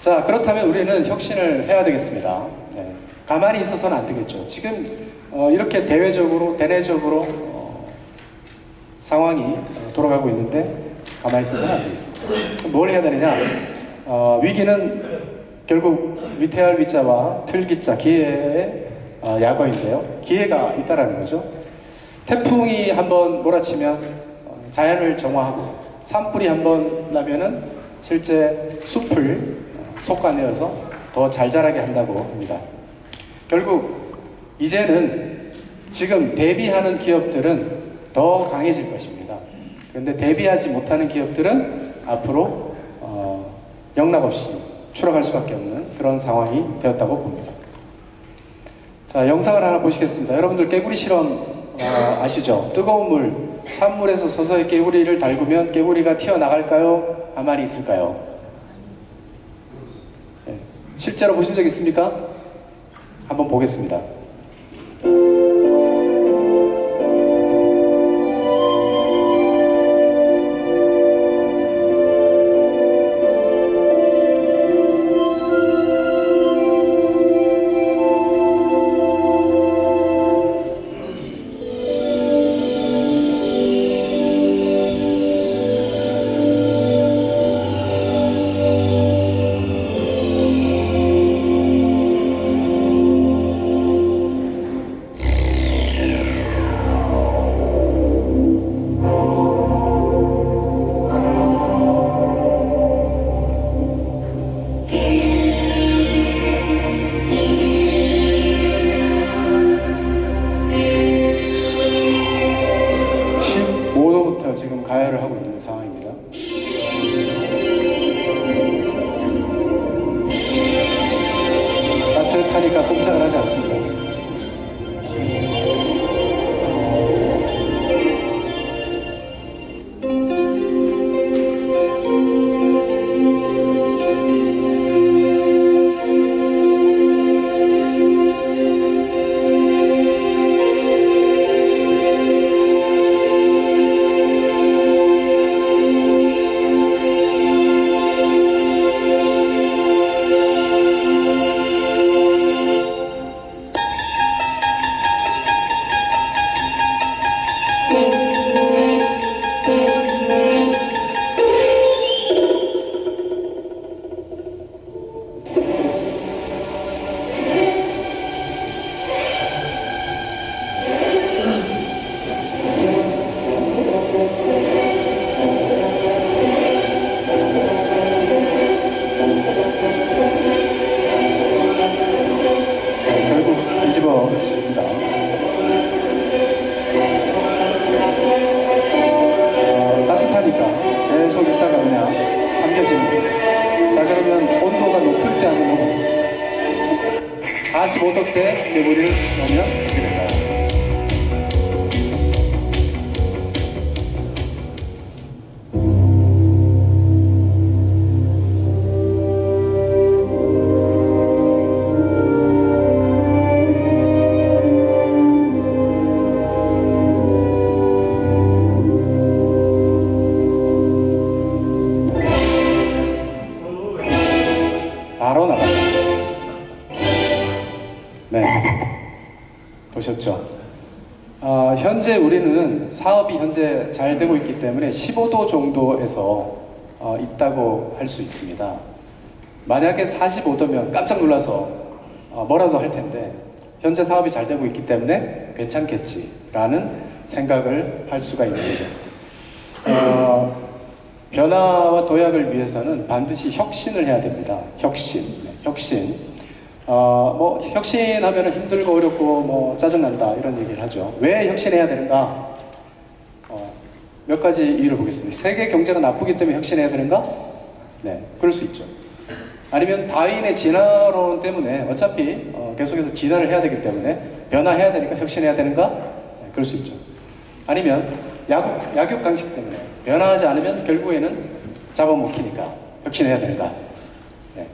자, 그렇다면 우리는 혁신을 해야 되겠습니다. 네. 가만히 있어서는 안 되겠죠. 지금 이렇게 대내적으로 상황이 돌아가고 있는데 가만히 있어서는 안 되겠습니다. 뭘 해야 되느냐? 위기는 결국 위태할 위자와 틀기자 기회의 약어인데요. 기회가 있다라는 거죠. 태풍이 한번 몰아치면 자연을 정화하고 산불이 한번 나면은 실제 숲을 속아내어서 더 잘 자라게 한다고 합니다. 결국 이제는 지금 대비하는 기업들은 더 강해질 것입니다. 그런데 대비하지 못하는 기업들은 앞으로 영락없이 추락할 수밖에 없는 그런 상황이 되었다고 봅니다. 자, 영상을 하나 보시겠습니다. 여러분들 깨구리 실험 아시죠? 뜨거운 물, 찬물에서 서서히 깨구리를 달구면 깨구리가 튀어나갈까요? 가만히 있을까요? 네. 실제로 보신 적 있습니까? 한번 보겠습니다. 지금 가열을 하고 있는 상황입니다. 따뜻하니까 꼼짝을 하지 않습니다. 뒤집어집니다. 따뜻하니까 계속 있다가 그냥 삼켜지는 거예요. 자, 그러면 온도가 높을 때 한번 넣어보겠습니다. 45도 때 깨구리를 넣으면 어떻게 될까요? 바로 나갑니다. 네, 보셨죠? 현재 우리는 사업이 현재 잘 되고 있기 때문에 15도 정도에서 있다고 할 수 있습니다. 만약에 45도면 깜짝 놀라서 뭐라도 할 텐데 현재 사업이 잘 되고 있기 때문에 괜찮겠지라는 생각을 할 수가 있는 거죠. 변화와 도약을 위해서는 반드시 혁신을 해야 됩니다. 혁신. 혁신하면 힘들고 어렵고 짜증난다 이런 얘기를 하죠. 왜 혁신해야 되는가? 몇 가지 이유를 보겠습니다. 세계 경제가 나쁘기 때문에 혁신해야 되는가? 네, 그럴 수 있죠. 아니면 다윈의 진화론 때문에 어차피 계속해서 진화를 해야 되기 때문에 변화해야 되니까 혁신해야 되는가? 네, 그럴 수 있죠. 아니면 약육 강식 때문에 변화하지 않으면 결국에는 잡아먹히니까 혁신해야 되는가? 네.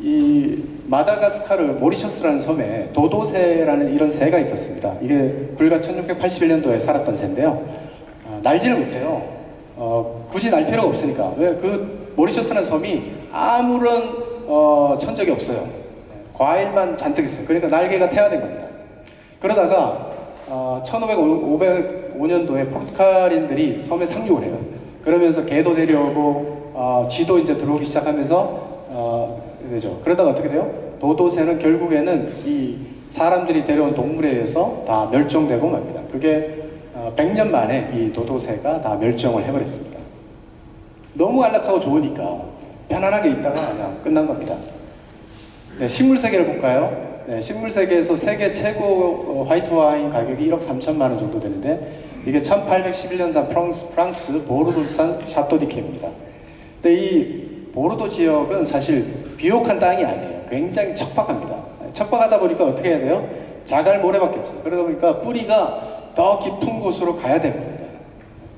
이 마다가스카르 모리셔스라는 섬에 도도새라는 이런 새가 있었습니다. 이게 불과 1681년도에 살았던 새인데요. 날지를 못해요. 굳이 날 필요가 없으니까. 왜? 그 모리셔스라는 섬이 아무런 천적이 없어요. 과일만 잔뜩 있어요. 그러니까 날개가 태화된 겁니다. 그러다가 1505년도에 포르투갈인들이 섬에 상륙을 해요. 그러면서 개도 데려오고 쥐도 이제 들어오기 시작하면서 되죠. 그러다가 어떻게 돼요? 도도새는 결국에는 이 사람들이 데려온 동물에 의해서 다 멸종되고 맙니다. 그게 100년 만에 이 도도새가 다 멸종을 해버렸습니다. 너무 안락하고 좋으니까 편안하게 있다가 그냥 끝난 겁니다. 네, 식물 세계를 볼까요? 네, 식물 세계에서 세계 최고 화이트 와인 가격이 1억 3천만 원 정도 되는데 이게 1811년산 프랑스 보르도산 샤토디케입니다. 근데 이 보르도 지역은 사실 비옥한 땅이 아니에요. 굉장히 척박합니다. 척박하다 보니까 어떻게 해야 돼요? 자갈 모래밖에 없어요. 그러다 보니까 뿌리가 더 깊은 곳으로 가야 됩니다.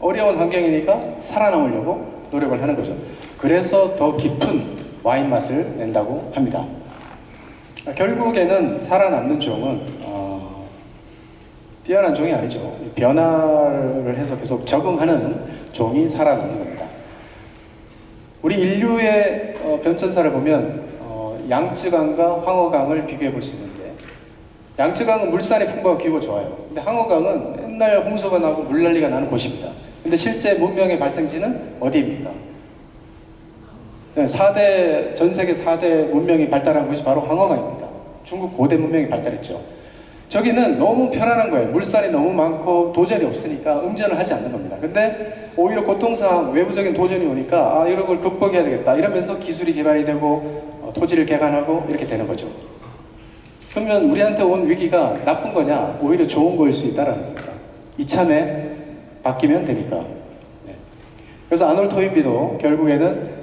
어려운 환경이니까 살아남으려고 노력을 하는 거죠. 그래서 더 깊은 와인 맛을 낸다고 합니다. 결국에는 살아남는 종은 뛰어난 종이 아니죠. 변화를 해서 계속 적응하는 종이 살아남는 겁니다. 우리 인류의 변천사를 보면 양쯔강과 황허강을 비교해 볼 수 있는데 양쯔강은 물산이 풍부하고 기후가 좋아요. 근데 황허강은 맨날 홍수가 나고 물난리가 나는 곳입니다. 근데 실제 문명의 발생지는 어디입니까? 네, 전 세계 4대 문명이 발달한 곳이 바로 황허강입니다. 중국 고대 문명이 발달했죠. 저기는 너무 편안한 거예요. 물살이 너무 많고 도전이 없으니까 응전을 하지 않는 겁니다. 근데 오히려 고통상 외부적인 도전이 오니까 이런 걸 극복해야 되겠다 이러면서 기술이 개발이 되고 토지를 개간하고 이렇게 되는 거죠. 그러면 우리한테 온 위기가 나쁜 거냐? 오히려 좋은 거일 수 있다는 겁니다. 이참에 바뀌면 되니까. 네. 그래서 아놀 토인비도 결국에는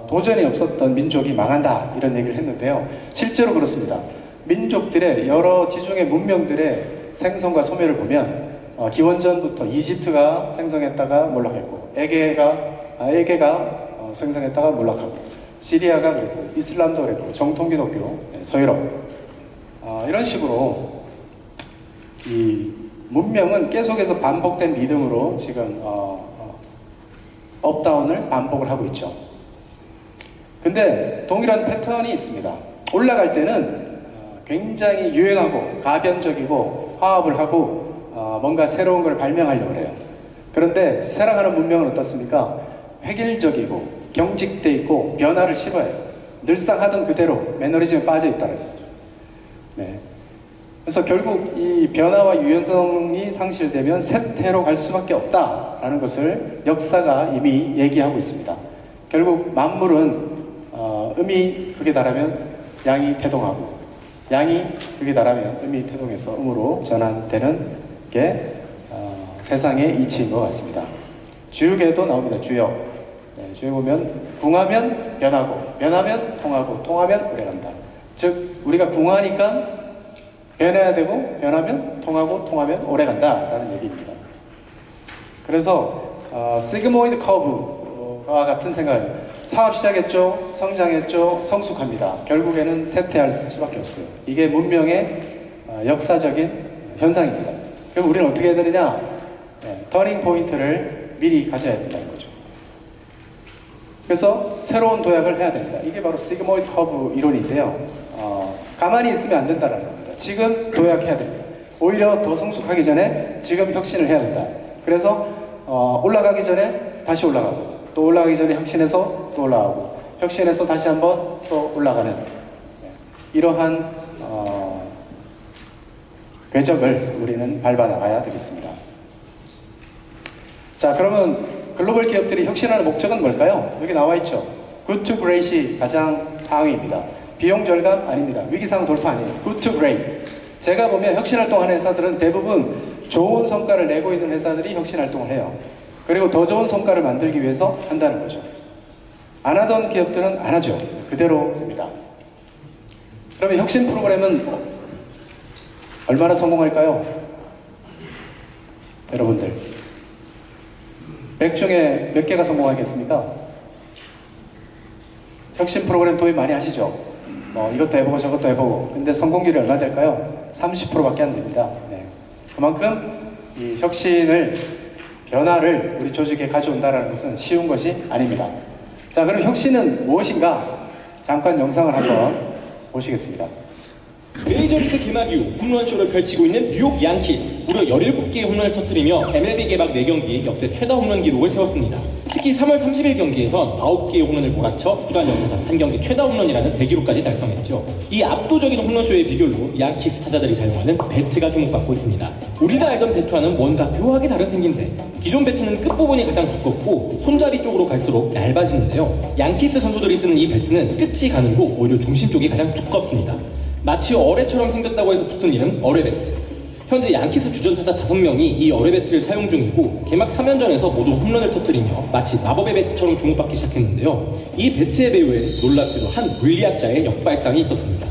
도전이 없었던 민족이 망한다 이런 얘기를 했는데요. 실제로 그렇습니다. 민족들의 여러 지중해 문명들의 생성과 소멸을 보면 기원전부터 이집트가 생성했다가 몰락했고 에게가 생성했다가 몰락하고 시리아가 그랬고 이슬람도 그랬고 정통기독교, 서유럽 이런 식으로 이 문명은 계속해서 반복된 리듬으로 지금 업다운을 반복을 하고 있죠. 근데 동일한 패턴이 있습니다. 올라갈 때는 굉장히 유행하고 가변적이고 화합을 하고 뭔가 새로운 걸 발명하려고 해요. 그런데 쇠락하는 문명은 어떻습니까? 획일적이고 경직돼 있고 변화를 싫어해요. 늘상 하던 그대로 매너리즘에 빠져 있다는 거죠. 네. 그래서 결국 이 변화와 유연성이 상실되면 쇠퇴로 갈 수밖에 없다라는 것을 역사가 이미 얘기하고 있습니다. 결국 만물은 음이 극에 달하면 양이 태동하고 양이 극에 달하면 음이 태동해서 음으로 전환되는 게 세상의 이치인 것 같습니다. 주역에도 나옵니다. 주역. 네, 주역에 보면 궁하면 변하고 변하면 통하고 통하면 오래간다. 즉 우리가 궁하니까 변해야 되고 변하면 통하고 통하면 오래간다 라는 얘기입니다. 그래서 시그모이드 커브와 같은 생각, 사업 시작했죠, 성장했죠, 성숙합니다. 결국에는 쇠퇴할 수밖에 없어요. 이게 문명의 역사적인 현상입니다. 그럼 우리는 어떻게 해야 되느냐? 터닝 포인트를 미리 가져야 된다는 거죠. 그래서 새로운 도약을 해야 됩니다. 이게 바로 시그모이드 커브 이론인데요. 가만히 있으면 안 된다는 겁니다. 지금 도약해야 됩니다. 오히려 더 성숙하기 전에 지금 혁신을 해야 된다. 그래서 올라가기 전에 다시 올라가고 또 올라가기 전에 혁신해서 또 올라가고 혁신해서 다시 한번 또 올라가는 이러한 궤적을 우리는 밟아나가야 되겠습니다. 자, 그러면 글로벌 기업들이 혁신하는 목적은 뭘까요? 여기 나와 있죠. Good to Great이 가장 상위입니다. 비용 절감 아닙니다. 위기상 돌파 아니에요. Good to Great. 제가 보면 혁신활동하는 회사들은 대부분 좋은 성과를 내고 있는 회사들이 혁신활동을 해요. 그리고 더 좋은 성과를 만들기 위해서 한다는 거죠. 안 하던 기업들은 안 하죠. 그대로 됩니다. 그러면 혁신 프로그램은 얼마나 성공할까요? 여러분들 100 중에 몇 개가 성공하겠습니까? 혁신 프로그램 도입 많이 하시죠? 이것도 해보고 저것도 해보고. 근데 성공률이 얼마 될까요? 30%밖에 안 됩니다. 네. 그만큼 이 혁신을 변화를 우리 조직에 가져온다는 것은 쉬운 것이 아닙니다. 자, 그럼 혁신은 무엇인가? 잠깐 영상을 한번 보시겠습니다. 메이저리그 개막 이후 홈런쇼를 펼치고 있는 뉴욕 양키스. 무려 17개의 홈런을 터뜨리며 MLB 개막 4경기 역대 최다 홈런 기록을 세웠습니다. 특히 3월 30일 경기에선 9개의 홈런을 몰아쳐 구단 역사상 한 경기 최다 홈런이라는 대기록까지 달성했죠. 이 압도적인 홈런쇼의 비결로 양키스 타자들이 사용하는 배트가 주목받고 있습니다. 우리가 알던 배트와는 뭔가 묘하게 다른 생김새. 기존 배트는 끝부분이 가장 두껍고 손잡이 쪽으로 갈수록 얇아지는데요. 양키스 선수들이 쓰는 이 배트는 끝이 가늘고 오히려 중심 쪽이 가장 두껍습니다. 마치 어뢰처럼 생겼다고 해서 붙은 이름 어뢰 배트. 현재 양키스 주전 타자 5명이 이 어뢰 배트를 사용 중이고 개막 3연전에서 모두 홈런을 터뜨리며 마치 마법의 배트처럼 주목받기 시작했는데요. 이 배트의 배후에 놀랍게도 한 물리학자의 역발상이 있었습니다.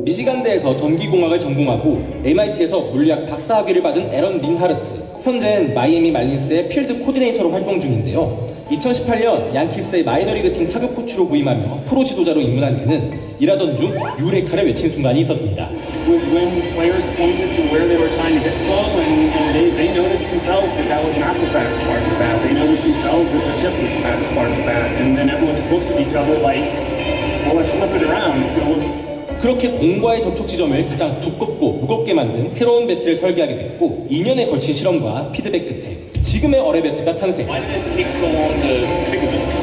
미시간대에서 전기공학을 전공하고 MIT에서 물리학 박사학위를 받은 에런 린하르트. 현재는 마이애미 말린스의 필드 코디네이터로 활동 중인데요. 2018년 양키스의 마이너리그 팀 타격 코치로 부임하며 프로 지도자로 입문한 그는 일하던 중 유레카를 외친 순간이 있었습니다. When players pointed to where they were trying to hit the ball, and they noticed themselves that was not the fattest part of the bat. They noticed themselves that the tip was the fattest part of the bat, and then everyone just looks at each other like, well, let's flip it around. 그렇게 공과의 접촉 지점을 가장 두껍고 무겁게 만든 새로운 배트를 설계하게 됐고 2년에 걸친 실험과 피드백 끝에 지금의 어뢰 배트가 탄생. Why did it take so long to think of this?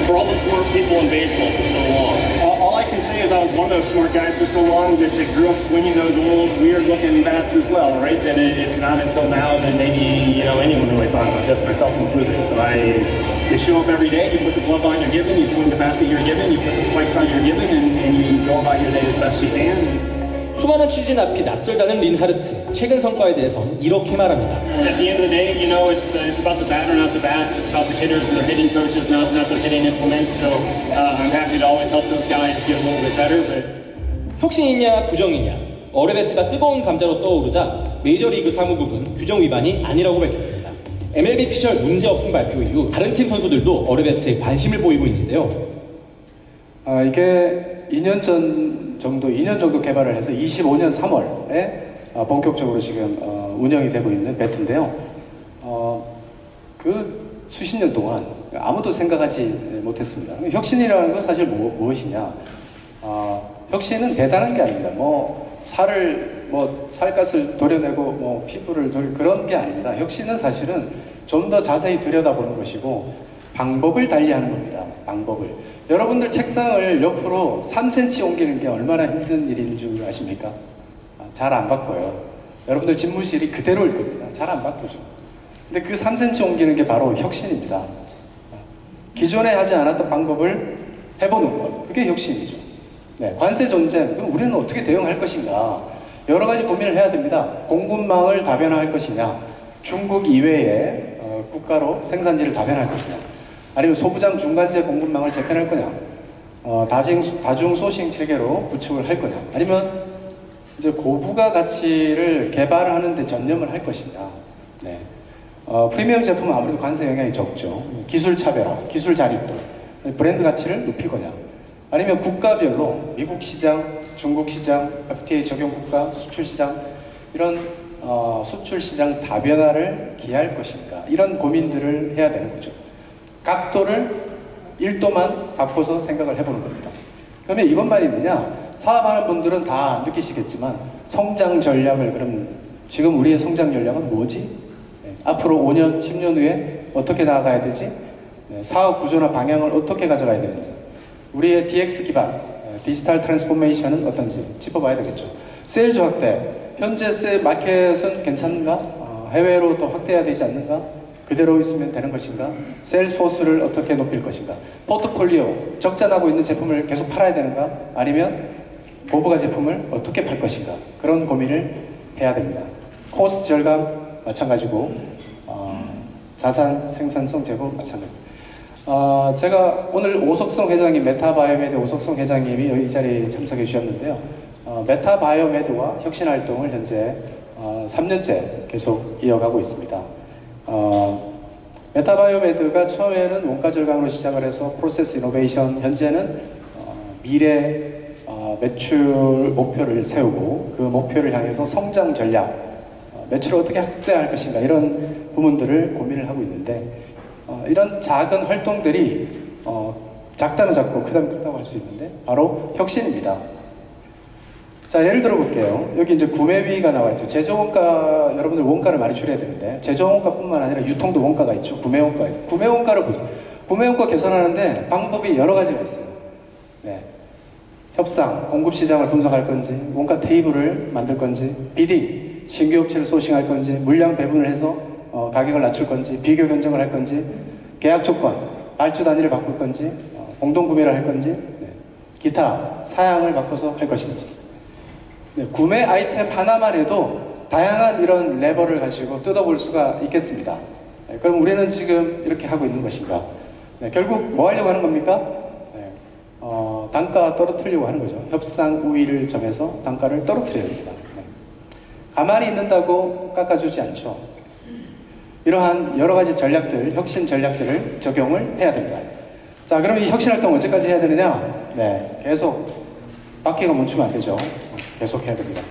For all the smart people in baseball for so long. All I can say is I was one of those smart guys for so long that grew up swinging those old weird-looking bats as well, right? That it's not until now that maybe anyone really thought about this, myself included. So you show up every day, you put the glove on you're given, you swing the bat that you're given, you put the spice on you're given, and you go about your day as best you can. 수많은 취진 앞이 낯설다는 린하르트. 최근 성과에 대해선 이렇게 말합니다. At the end of the day, it's about the batter, not the bats. It's about the hitters and their hitting coaches, not their hitting implements. So I'm happy to always help those guys get a little bit better. But 혁신이냐 부정이냐. 어뢰 배트가 뜨거운 감자로 떠오르자 메이저리그 사무국은 규정 위반이 아니라고 밝혔습니다. MLB 피셜 문제없음 발표 이후 다른 팀 선수들도 어뢰 배트에 관심을 보이고 있는데요. 이게 2년 정도 개발을 해서 25년 3월에 본격적으로 지금 운영이 되고 있는 배트인데요. 그 수십 년 동안 아무도 생각하지 못했습니다. 혁신이라는 건 사실 무엇이냐? 혁신은 대단한 게 아닙니다. 살갗을 도려내고 피부를 그런 게 아닙니다. 혁신은 사실은 좀 더 자세히 들여다보는 것이고 방법을 달리하는 겁니다. 방법을. 여러분들 책상을 옆으로 3cm 옮기는 게 얼마나 힘든 일인 줄 아십니까? 잘 안 바꿔요. 여러분들 집무실이 그대로일 겁니다. 잘 안 바꾸죠. 근데 그 3cm 옮기는 게 바로 혁신입니다. 기존에 하지 않았던 방법을 해보는 것. 그게 혁신이죠. 네, 관세 전쟁. 그럼 우리는 어떻게 대응할 것인가? 여러 가지 고민을 해야 됩니다. 공급망을 다변화할 것이냐? 중국 이외에 국가로 생산지를 다변화할 것이냐? 아니면 소부장 중간재 공급망을 재편할 거냐? 다중 소싱 체계로 구축을 할 거냐? 아니면 이제 고부가 가치를 개발하는 데 전념을 할 것이냐? 네. 프리미엄 제품은 아무래도 관세 영향이 적죠. 기술 차별화, 기술 자립도, 브랜드 가치를 높일 거냐? 아니면 국가별로 미국 시장, 중국 시장, FTA 적용 국가, 수출 시장 이런 수출 시장 다변화를 기할 것인가? 이런 고민들을 해야 되는 거죠. 각도를 1도만 바꿔서 생각을 해보는 겁니다. 그러면 이것만 있느냐? 사업하는 분들은 다 느끼시겠지만 성장 전략을 그럼 지금 우리의 성장 전략은 뭐지? 네, 앞으로 5년, 10년 후에 어떻게 나아가야 되지? 네, 사업 구조나 방향을 어떻게 가져가야 되는지 우리의 DX 기반, 디지털 트랜스포메이션은 어떤지 짚어봐야 되겠죠. 세일즈 확대, 현재 세일 마켓은 괜찮은가? 해외로 더 확대해야 되지 않는가? 그대로 있으면 되는 것인가? 세일스포스를 어떻게 높일 것인가? 포트폴리오, 적자 나고 있는 제품을 계속 팔아야 되는가? 아니면 고부가 제품을 어떻게 팔 것인가? 그런 고민을 해야 됩니다. 코스트 절감 마찬가지고 자산 생산성 제고 마찬가지. 제가 오늘 오석성 회장님, 메타바이오메드 오석성 회장님이 여기 이 자리에 참석해 주셨는데요. 메타바이오메드와 혁신활동을 현재 3년째 계속 이어가고 있습니다. 메타바이오메드가 처음에는 원가 절감으로 시작을 해서 프로세스 이노베이션, 현재는 미래 매출 목표를 세우고 그 목표를 향해서 성장 전략, 매출을 어떻게 확대할 것인가 이런 부분들을 고민을 하고 있는데 이런 작은 활동들이 작다면 작고 크다면 크다고 할 수 있는데 바로 혁신입니다. 자, 예를 들어 볼게요. 여기 이제 구매비가 나와 있죠. 제조원가, 여러분들 원가를 많이 줄여야 되는데, 제조원가뿐만 아니라 유통도 원가가 있죠. 구매원가 있죠. 구매원가를 보세요. 구매원가 계산하는데 방법이 여러 가지가 있어요. 네. 협상, 공급시장을 분석할 건지, 원가 테이블을 만들 건지, 비딩, 신규 업체를 소싱할 건지, 물량 배분을 해서 가격을 낮출 건지, 비교 견적을 할 건지, 계약 조건, 발주 단위를 바꿀 건지, 공동 구매를 할 건지, 네. 기타 사양을 바꿔서 할 것인지. 네, 구매 아이템 하나만 해도 다양한 이런 레버를 가지고 뜯어볼 수가 있겠습니다. 네, 그럼 우리는 지금 이렇게 하고 있는 것인가? 네, 결국 뭐 하려고 하는 겁니까? 네, 단가 떨어뜨리려고 하는 거죠. 협상 우위를 점해서 단가를 떨어뜨려야 됩니다. 네. 가만히 있는다고 깎아주지 않죠. 이러한 여러 가지 전략들, 혁신 전략들을 적용을 해야 됩니다. 자, 그럼 이 혁신 활동 언제까지 해야 되느냐? 네, 계속 바퀴가 멈추면 안 되죠. 계속 해야 됩니다.